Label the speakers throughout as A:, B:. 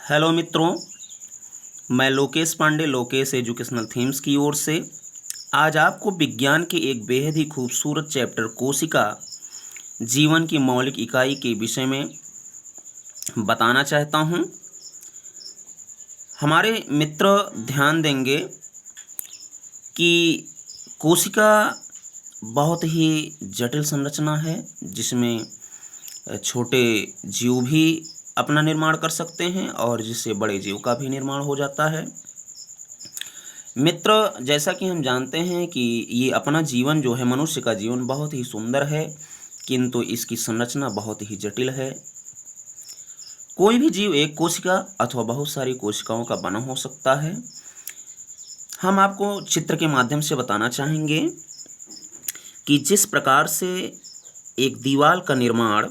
A: Hello मित्रों, मैं Lokesh Pandey Lokesh educational themes की ओर से आज आपको विज्ञान के एक बेहद ही खूबसूरत चैप्टर कोशिका जीवन की मौलिक इकाई के विषय में बताना चाहता हूं। हमारे मित्र ध्यान देंगे कि कोशिका बहुत ही जटिल संरचना है, जिसमें छोटे जीव भी अपना निर्माण कर सकते हैं और जिससे बड़े जीव का भी निर्माण हो जाता है। मित्र, जैसा कि हम जानते हैं कि ये अपना जीवन जो है, मनुष्य का जीवन बहुत ही सुंदर है, किंतु इसकी संरचना बहुत ही जटिल है। कोई भी जीव एक कोशिका अथवा बहुत सारी कोशिकाओं का बना हो सकता है। हम आपको चित्र के माध्यम से बताना चाहेंगे कि जिस प्रकार से एक दीवार का निर्माण,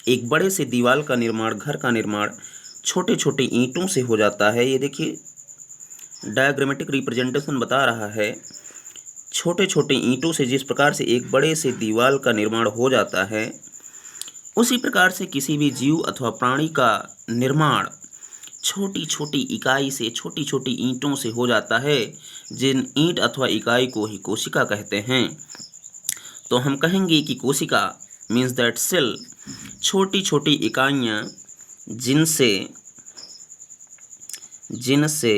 A: एक बड़े से दीवार का निर्माण, घर का निर्माण छोटे छोटे ईंटों से हो जाता है। ये देखिए, डायग्रामेटिक रिप्रेजेंटेशन बता रहा है छोटे छोटे ईंटों से जिस प्रकार से एक बड़े से दीवार का निर्माण हो जाता है, उसी प्रकार से किसी भी जीव अथवा प्राणी का निर्माण छोटी छोटी इकाई से, छोटी छोटी ईंटों से हो जाता है, जिन ईंट अथवा इकाई को ही कोशिका कहते हैं। तो हम कहेंगे कि कोशिका मीन्स दैट सेल, छोटी छोटी इकाइयाँ जिनसे जिनसे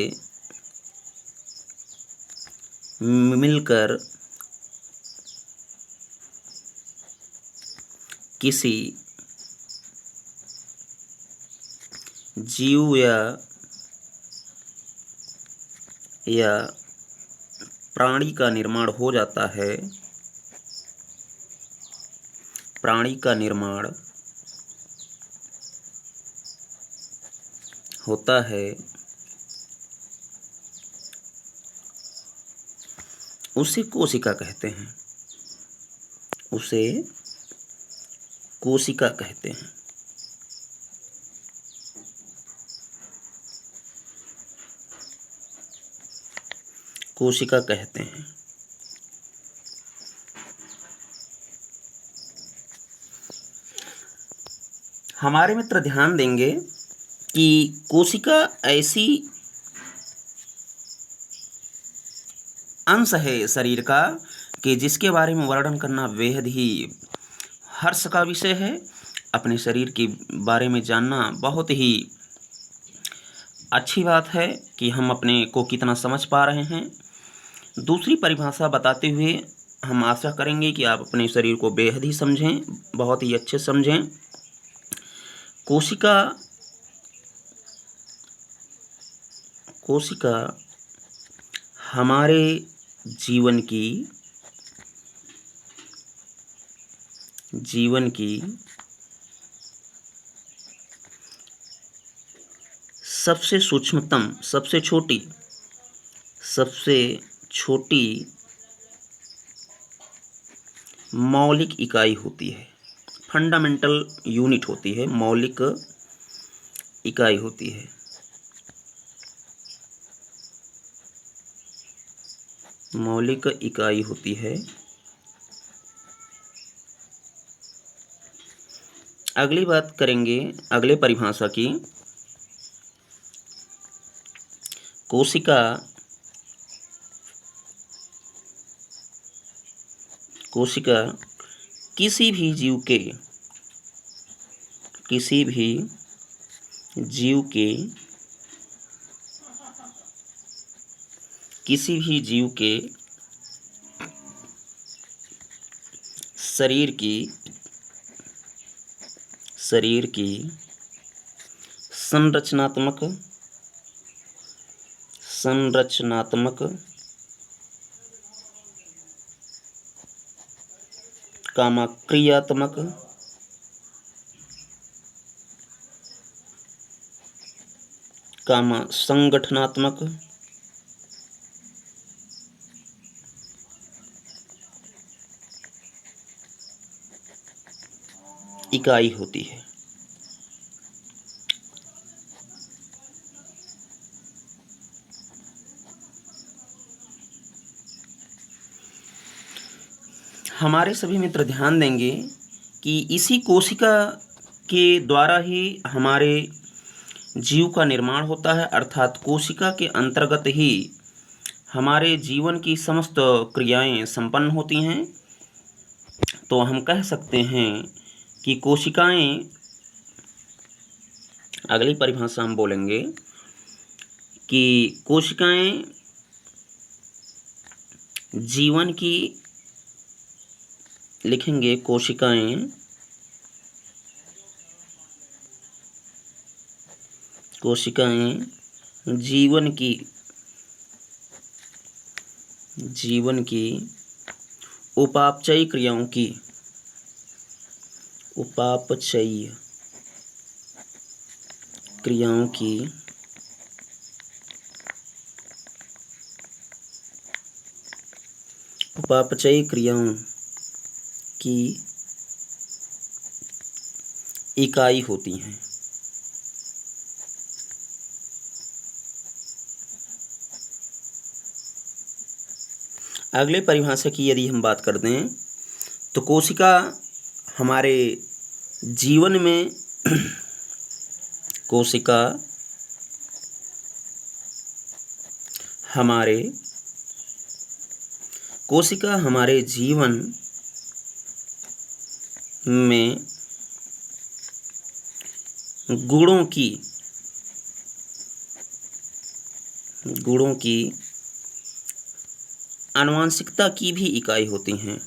A: मिलकर किसी जीव या प्राणी का निर्माण हो जाता है। प्राणी का निर्माण होता है, उसे कोशिका कहते हैं। उसे कोशिका कहते हैं। कोशिका कहते हैं। हमारे मित्र ध्यान देंगे कि कोशिका ऐसी अंश है शरीर का कि जिसके बारे में वर्णन करना बेहद ही हर्ष का विषय है। अपने शरीर के बारे में जानना बहुत ही अच्छी बात है कि हम अपने को कितना समझ पा रहे हैं। दूसरी परिभाषा बताते हुए हम आशा करेंगे कि आप अपने शरीर को बेहद ही समझें, बहुत ही अच्छे समझें। कोशिका कोशिका हमारे जीवन की सबसे सूक्ष्मतम, सबसे छोटी मौलिक इकाई होती है। फंडामेंटल यूनिट होती है, मौलिक इकाई होती है। मौलिक इकाई होती है। अगली बात करेंगे अगले परिभाषा की। कोशिका किसी भी जीव के शरीर की संरचनात्मक क्रियात्मक संगठनात्मक इकाई होती है। हमारे सभी मित्र ध्यान देंगे कि इसी कोशिका के द्वारा ही हमारे जीव का निर्माण होता है, अर्थात कोशिका के अंतर्गत ही हमारे जीवन की समस्त क्रियाएं संपन्न होती हैं। तो हम कह सकते हैं कि कोशिकाएं, अगली परिभाषा हम बोलेंगे कि कोशिकाएं जीवन की, लिखेंगे कोशिकाएं जीवन की उपापचयी क्रियाओं की इकाई होती हैं। अगले परिभाषा की यदि हम बात कर दें तो कोशिका हमारे जीवन में कोशिका हमारे जीवन में गुणों की आनुवंशिकता की भी इकाई होती हैं।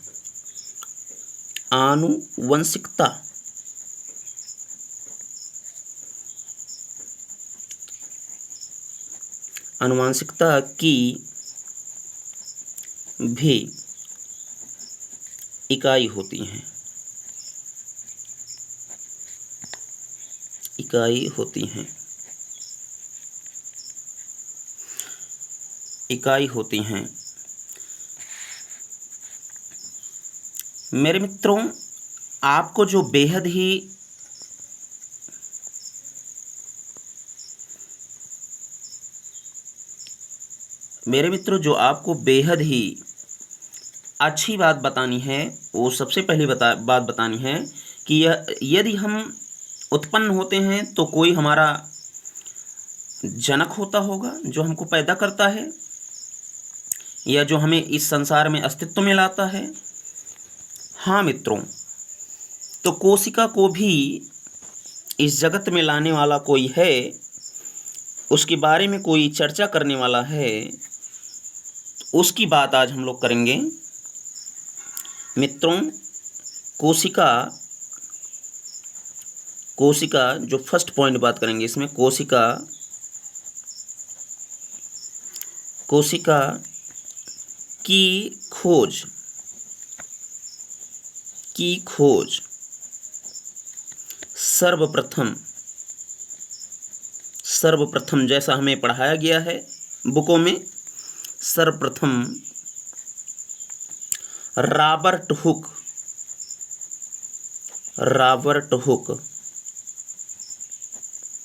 A: आनुवंशिकता की भी इकाई होती हैं। मेरे मित्रों, आपको जो बेहद ही अच्छी बात बतानी है, वो सबसे पहली बात बतानी है कि यदि हम उत्पन्न होते हैं तो कोई हमारा जनक होता होगा जो हमको पैदा करता है या जो हमें इस संसार में अस्तित्व में लाता है। हाँ मित्रों, तो कोशिका को भी इस जगत में लाने वाला कोई है, उसके बारे में कोई चर्चा करने वाला है, उसकी बात आज हम लोग करेंगे। मित्रों, कोशिका जो फर्स्ट पॉइंट बात करेंगे इसमें, कोशिका की खोज सर्वप्रथम जैसा हमें पढ़ाया गया है बुकों में, सर्वप्रथम रॉबर्ट हुक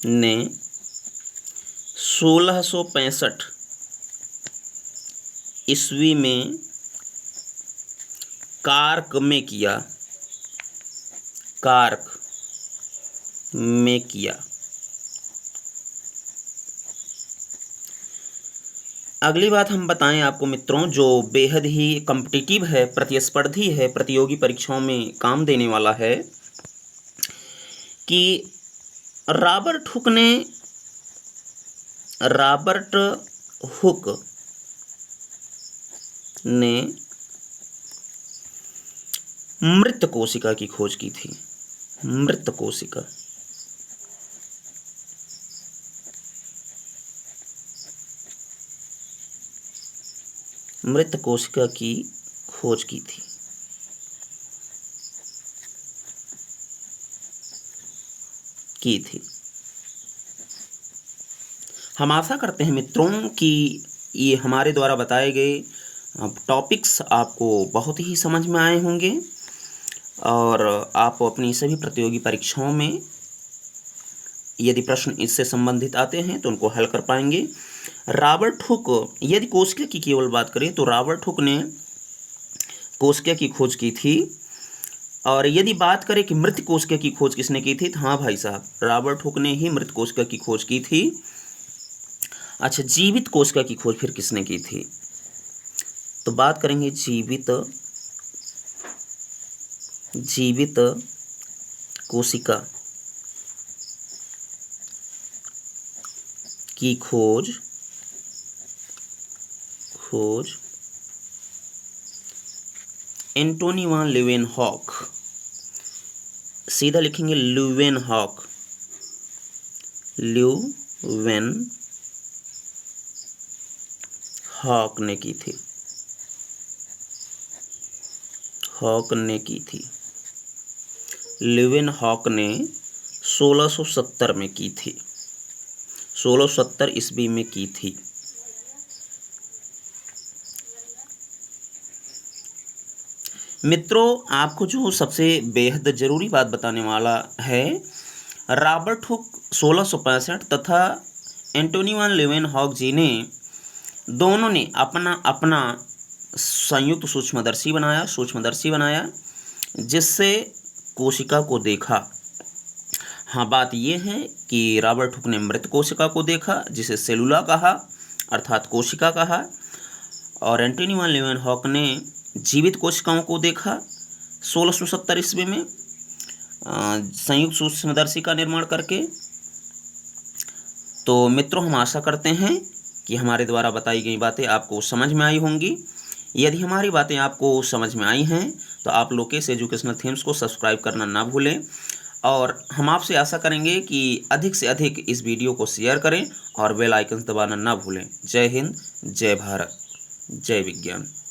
A: ने 1665 ईस्वी में कार्क में किया। अगली बात हम बताएं आपको मित्रों, जो बेहद ही कॉम्पिटिटिव है, प्रतिस्पर्धी है, प्रतियोगी परीक्षाओं में काम देने वाला है, कि रॉबर्ट हुक ने मृत कोशिका की खोज की थी। मृत कोशिका की खोज की थी। हम आशा करते हैं मित्रों कि ये हमारे द्वारा बताए गए टॉपिक्स आपको बहुत ही समझ में आए होंगे और आप अपनी सभी प्रतियोगी परीक्षाओं में यदि प्रश्न इससे संबंधित आते हैं तो उनको हल कर पाएंगे। रॉबर्ट हुक, यदि कोशिका की केवल बात करें तो रॉबर्ट हुक ने कोशिका की खोज की थी और यदि बात करें कि मृत कोशिका की खोज किसने की थी, तो हाँ भाई साहब, रॉबर्ट हुक ने ही मृत कोशिका की खोज की थी। अच्छा, जीवित कोशिका की खोज फिर किसने की थी? तो बात करेंगे जीवित कोशिका की खोज एंटोनी वान ल्यूवेनहॉक, सीधा लिखेंगे ल्यूवेनहॉक ने की थी, ल्यूवेनहॉक ने 1670 में की थी, 1670 ईस्वी में की थी। मित्रों, आपको जो सबसे बेहद जरूरी बात बताने वाला है, रॉबर्ट हुक 1665 तथा एंटोनी वान ल्यूवेनहॉक जी ने दोनों ने अपना अपना संयुक्त सूक्ष्मदर्शी बनाया जिससे कोशिका को देखा। हाँ, बात यह है कि रॉबर्ट हुक ने मृत कोशिका को देखा जिसे सेलुला कहा अर्थात कोशिका कहा, और एंटोनी वान ल्यूवेनहॉक ने जीवित कोशिकाओं को देखा 1670 ईस्वी में संयुक्त सूक्ष्मदर्शी का निर्माण करके। तो मित्रों, हम आशा करते हैं कि हमारे द्वारा बताई गई बातें आपको समझ में आई होंगी। यदि हमारी बातें आपको समझ में आई हैं तो आप लोकेश एजुकेशनल थीम्स को सब्सक्राइब करना ना भूलें, और हम आपसे आशा करेंगे कि अधिक से अधिक इस वीडियो को शेयर करें और बेल आइकन दबाना ना भूलें। जय हिंद, जय भारत, जय विज्ञान।